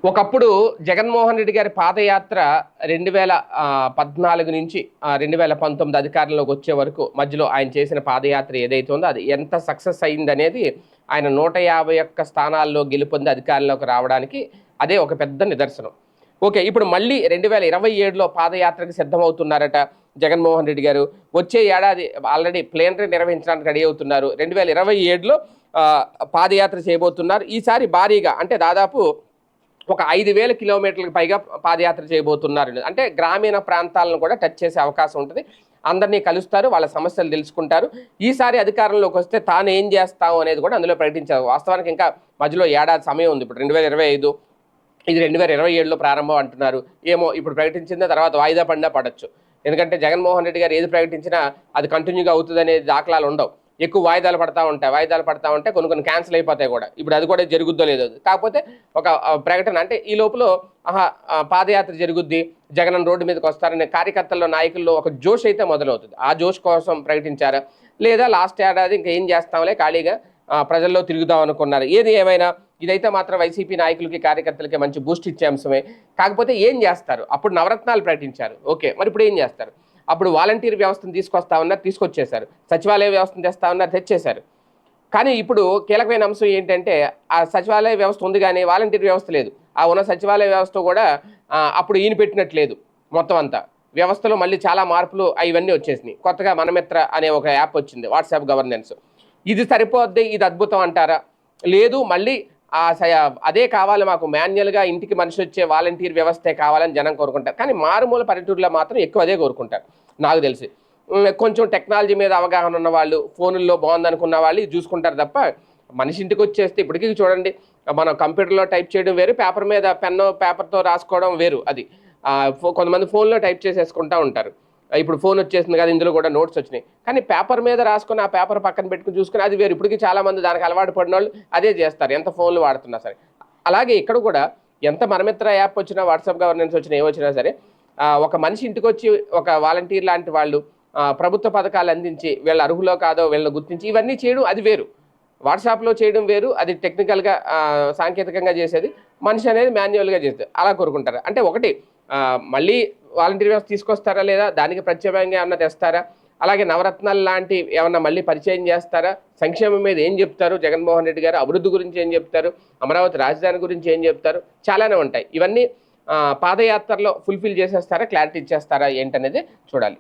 ఒకప్పుడు జగన్మోహన్ రెడ్డి గారి పాదయాత్ర 2014 నుంచి 2019 అధికారంలోకి వచ్చే వరకు మధ్యలో ఆయన చేసిన పాదయాత్ర ఏదైతే ఉందో అది ఎంత సక్సెస్ అయిందనేది ఆయన 151 స్థానాల్లో గెలుపొంది అధికారంలోకి రావడానికి అదే ఒక పెద్ద నిదర్శనం. ఓకే. ఇప్పుడు మళ్ళీ 2027లో పాదయాత్రకు సిద్ధమవుతున్నారట జగన్మోహన్ రెడ్డి గారు. వచ్చే ఏడాది ఆల్రెడీ ప్లేనరీ నిర్వహించడానికి రెడీ అవుతున్నారు. 2027లో పాదయాత్ర చేయబోతున్నారు. ఈసారి భారీగా అంటే దాదాపు ఒక 5,000 కిలోమీటర్లకు పైగా పాదయాత్ర చేయబోతున్నారు. అంటే గ్రామీణ ప్రాంతాలను కూడా టచ్ చేసే అవకాశం ఉంటుంది. అందరినీ కలుస్తారు, వాళ్ళ సమస్యలు తెలుసుకుంటారు. ఈసారి అధికారంలోకి వస్తే తాను ఏం చేస్తాం అనేది కూడా అందులో ప్రకటించారు. వాస్తవానికి ఇంకా మధ్యలో ఏడాది సమయం ఉంది. ఇప్పుడు 2025 ఇది 2027లో ప్రారంభం అంటున్నారు. ఏమో ఇప్పుడు ప్రకటించిన తర్వాత వాయిదా పడినా పడచ్చు. ఎందుకంటే జగన్మోహన్ రెడ్డి గారు ఏది ప్రకటించినా అది కంటిన్యూగా అవుతుందనే దాఖలాలు ఉండవు. ఎక్కువ వాయిదాలు పడతా ఉంటే కొన్ని క్యాన్సిల్ అయిపోతాయి కూడా. ఇప్పుడు అది కూడా జరుగుద్దో లేదో. కాకపోతే ఒక ప్రకటన అంటే ఈ లోపల పాదయాత్ర జరుగుద్ది, జగన్ రోడ్డు మీదకి వస్తారనే కార్యకర్తల్లో నాయకుల్లో ఒక జోష్ అయితే మొదలవుతుంది. ఆ జోష్ కోసం ప్రకటించారా, లేదా లాస్ట్ ఏడాది ఇంకా ఏం చేస్తాంలే ఖాళీగా ప్రజల్లో తిరుగుదాం అనుకున్నారు. ఏది ఏమైనా ఇదైతే మాత్రం వైసీపీ నాయకులకి కార్యకర్తలకి మంచి బూస్ట్ ఇచ్చే అంశమే. కాకపోతే ఏం చేస్తారు? అప్పుడు నవరత్నాలు ప్రకటించారు. ఓకే, మరి ఇప్పుడు ఏం చేస్తారు? అప్పుడు వాలంటీర్ వ్యవస్థను తీసుకొస్తామన్నారు, తీసుకొచ్చేశారు. సచివాలయ వ్యవస్థను తెస్తామన్నారు, తెచ్చేశారు. కానీ ఇప్పుడు కీలకమైన అంశం ఏంటంటే ఆ సచివాలయ వ్యవస్థ ఉంది కానీ వాలంటీర్ వ్యవస్థ లేదు. ఆ ఉన్న సచివాలయ వ్యవస్థ కూడా అప్పుడు ఈయన పెట్టినట్లేదు. మొత్తం అంతా వ్యవస్థలో మళ్ళీ చాలా మార్పులు ఇవన్నీ వచ్చేసినాయి. కొత్తగా మనమిత్ర అనే ఒక యాప్ వచ్చింది, వాట్సాప్ గవర్నెన్స్. ఇది సరిపోద్ది, ఇది అద్భుతం అంటారా? లేదు, మళ్ళీ అదే కావాలి, మాకు మాన్యువల్గా ఇంటికి మనిషి వచ్చే వాలంటీర్ వ్యవస్థే కావాలని జనం కోరుకుంటారు. కానీ మారుమూల పల్లెటూరులో మాత్రం ఎక్కువ అదే కోరుకుంటారు నాకు తెలిసి. కొంచెం టెక్నాలజీ మీద అవగాహన ఉన్న వాళ్ళు, ఫోనుల్లో బాగుందనుకున్న వాళ్ళు ఇది చూసుకుంటారు తప్ప మనిషి ఇంటికి వచ్చేస్తే ఇప్పటికీ చూడండి, మనం కంప్యూటర్లో టైప్ చేయడం వేరు, పేపర్ మీద పెన్ను పేపర్తో రాసుకోవడం వేరు. అది కొంతమంది ఫోన్లో టైప్ చేసేసుకుంటూ ఉంటారు. ఇప్పుడు ఫోన్ వచ్చేసింది కదా, ఇందులో కూడా నోట్స్ వచ్చినాయి. కానీ పేపర్ మీద రాసుకొని ఆ పేపర్ పక్కన పెట్టుకుని చూసుకుని అది వేరు. ఇప్పటికీ చాలామంది దానికి అలవాటు పడిన వాళ్ళు అదే చేస్తారు, ఎంత ఫోన్లు వాడుతున్నా సరే. అలాగే ఇక్కడ కూడా ఎంత మనమిత్ర యాప్ వచ్చినా, వాట్సాప్ గవర్నెన్స్ వచ్చినా, ఏవచ్చినా సరే ఒక మనిషి ఇంటికి వచ్చి ఒక వాలంటీర్ లాంటి వాళ్ళు ప్రభుత్వ పథకాలు అందించి వీళ్ళ అర్హులో కాదో వీళ్ళని గుర్తించి ఇవన్నీ చేయడం అది వేరు. వాట్సాప్లో చేయడం వేరు, అది టెక్నికల్గా సాంకేతికంగా చేసేది. మనిషి అనేది మాన్యువల్గా చేస్తుంది. అలా కోరుకుంటారు. అంటే ఒకటి మళ్ళీ వాలంటీర్ వ్యవస్థ తీసుకొస్తారా లేదా, దానికి ప్రత్యేకంగా ఏమన్నా తెస్తారా, అలాగే నవరత్నాలు లాంటి ఏమన్నా మళ్ళీ పరిచయం చేస్తారా, సంక్షేమం మీద ఏం చెప్తారు జగన్మోహన్ రెడ్డి గారు, అభివృద్ధి గురించి ఏం చెప్తారు, అమరావతి రాజధాని గురించి ఏం చెప్తారు, చాలానే ఉంటాయి. ఇవన్నీ పాదయాత్రలో ఫుల్ఫిల్ చేసేస్తారా, క్లారిటీ ఇచ్చేస్తారా ఏంటనేది చూడాలి.